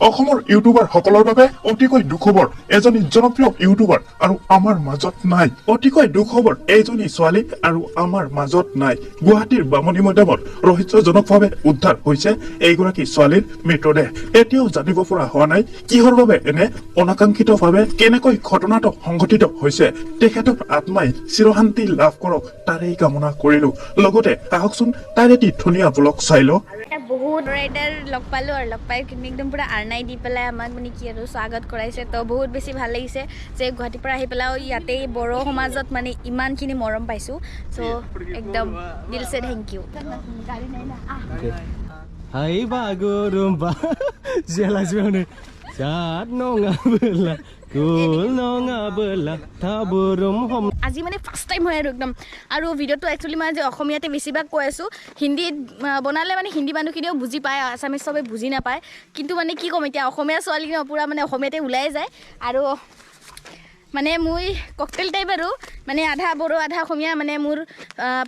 অসমৰ ইউটিউবাৰ সকলৰ বাবে অতিকৈ দুখবৰ এজনী জনপ্ৰিয় ইউটিউবাৰ আৰু আমাৰ মাজত নাই অতিকৈ দুখবৰ এইজনী ছোৱালী আৰু আমাৰ মাজত নাই গুৱাহাটীৰ বামনী মৈদামত ৰহস্যজনকভাৱে উদ্ধাৰ হৈছে এইগৰাকী ছোৱালীৰ মৃতদেহ এতিয়াও জানিব পৰা হোৱা নাই কিহৰ বাবে এনে অনাকাংক্ষিতভাৱে কেনেকৈ ঘটনাটো সংঘটিত হৈছে তেখেতৰ আত্মাই চিৰশান্তি লাভ কৰক তাৰেই কামনা কৰিলো লগতে আহকচোন তাৰে এটি ধুনীয়া ব্লগ চাই লওঁ বহুত ৰাইডাৰ লগ পালোঁ আৰু লগ পাই একদম পুৰা আৰ্নাই দি পেলাই আমাক মানে কি আৰু স্বাগত কৰাইছে তো বহুত বেছি ভাল লাগিছে যে গুৱাহাটীৰ পৰা আহি পেলাই ইয়াতে বড়ো সমাজত মানে ইমানখিনি মৰম পাইছোঁ চ' একদম দিলছে thank you Hai bagurumba jelas banget saat nonga bela kul nonga bela taburum hom আজি মানে ফাৰ্ষ্ট টাইম হয় আৰু ভিডিঅ'টো একচুৱেলি মই যে অসমীয়াতে বেছিভাগ কৈ আছোঁ হিন্দীত বনালে মানে হিন্দী মানুহখিনিও বুজি পায় আছামিজ চবে বুজি নাপায় কিন্তু মানে কি ক'ম এতিয়া অসমীয়া ছোৱালীখিনি পূৰা মানে অসমীয়াতে ওলাই যায় আৰু মানে মই ককটেল টাইপ আৰু মানে আধা বড়ো আধা অসমীয়া মানে মোৰ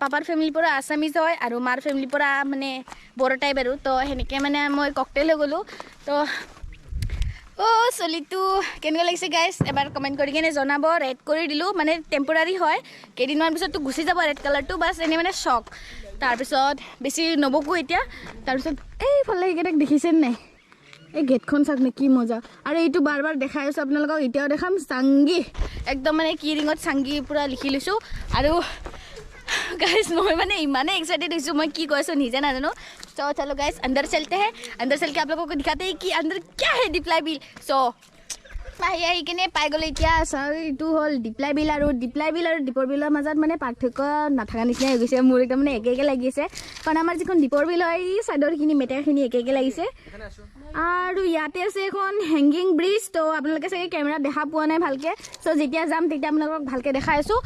পাপাৰ ফেমিলিৰ পৰা আছামিজ হয় আৰু মাৰ ফেমিলিৰ পৰা মানে বড়ো টাইপ আৰু তো সেনেকৈ মানে মই ককটেল হৈ গ'লোঁ তো চলিটো কেনেকুৱা লাগিছে গাইজ এবাৰ কমেণ্ট কৰি কিনে জনাব ৰেড কৰি দিলোঁ মানে টেম্পৰাৰী হয় কেইদিনমান পিছততো গুচি যাব ৰেড কালাৰটো বাছ এনেই মানে শ্বক তাৰপিছত বেছি নবকো এতিয়া তাৰপিছত এইফালে এইকেইটাক দেখিছেনে নাই এই গেটখন চাওক নে কি মজা আৰু এইটো বাৰ বাৰ দেখাই আছোঁ আপোনালোকক এতিয়াও দেখাম চাংগি একদম মানে কি ৰিঙত চাংগি পূৰা লিখি লৈছোঁ আৰু गाइस मैं मैंने इमाने एक्साइटेड हूँ मैं की कैसे नीचे ना जानो तो चलो गाइस अंदर चलते हैं अंदर चल के आप लोगों को दिखाते हैं कि अंदर क्या है डिप्लाई बिल सो यही के पाई गल इतना हल डिप्लाई बिल और दीपर बिलर मजत मैं पार्थक्य नाथका निचिना हो गई मोर एकदम मैं एके लगे कारण आम जी दीपर बिल है साइडरखिनि मेटेरियालखिनि एके लगे और इते एन हेंगिंग ब्रिज तो आपलोके चागे केमेरा देखा पा ना भालके सो जेतिया जाम तेतिया आपलोকক भालके देखाई आसो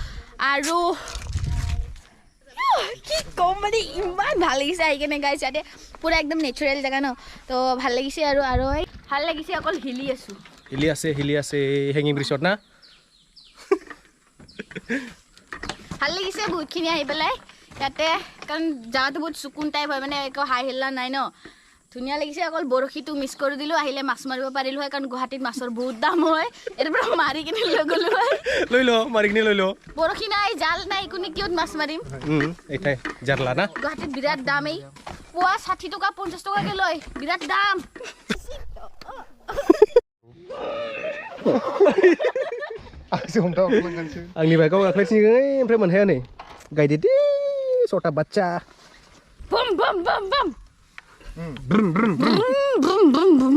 आरो কি কম মানে ইমান ভাল লাগিছে আহি কেনে গাইছ ইয়াতে পুৰা একদম নেচাৰেল জেগা ন তো ভাল লাগিছে আৰু ভাল লাগিছে অকল হিলি আছে হেঙিং ব্ৰিজত না ভাল লাগিছে বহুতখিনি আহি পেলাই ইয়াতে কাৰণ জাগাটো বহুত সুকুন টাইপ হয় মানে একো হাই হেল্লা নাই ন ধুনীয়া লাগিছে অকল বৰশীটো মিছ কৰি দিলোঁ আহিলে মাছ মাৰিব পাৰিলোঁ হয় কাৰণ গুৱাহাটীত মাছৰ বহুত দাম হয় এৰ পৰা মাৰি কিনে লৈ গ'লোঁ হয় লৈ ল মাৰি কিনে লৈ ল বৰশী নাই জাল নাই কোনে কিয় মাছ মাৰিম এইটাই জাৰলা না গুৱাহাটীত বিৰাট দাম এই পোৱা 60 টকা 50 টকাকে লয় বিৰাট দাম आंनि बाइकआव गाखोलायसिगोन ओमफ्राय मोनहाया नै गायदे सटा बाच्चा बम बम बम बम ब्रुम ब्रुम ब्रुम ब्रुम ब्रुम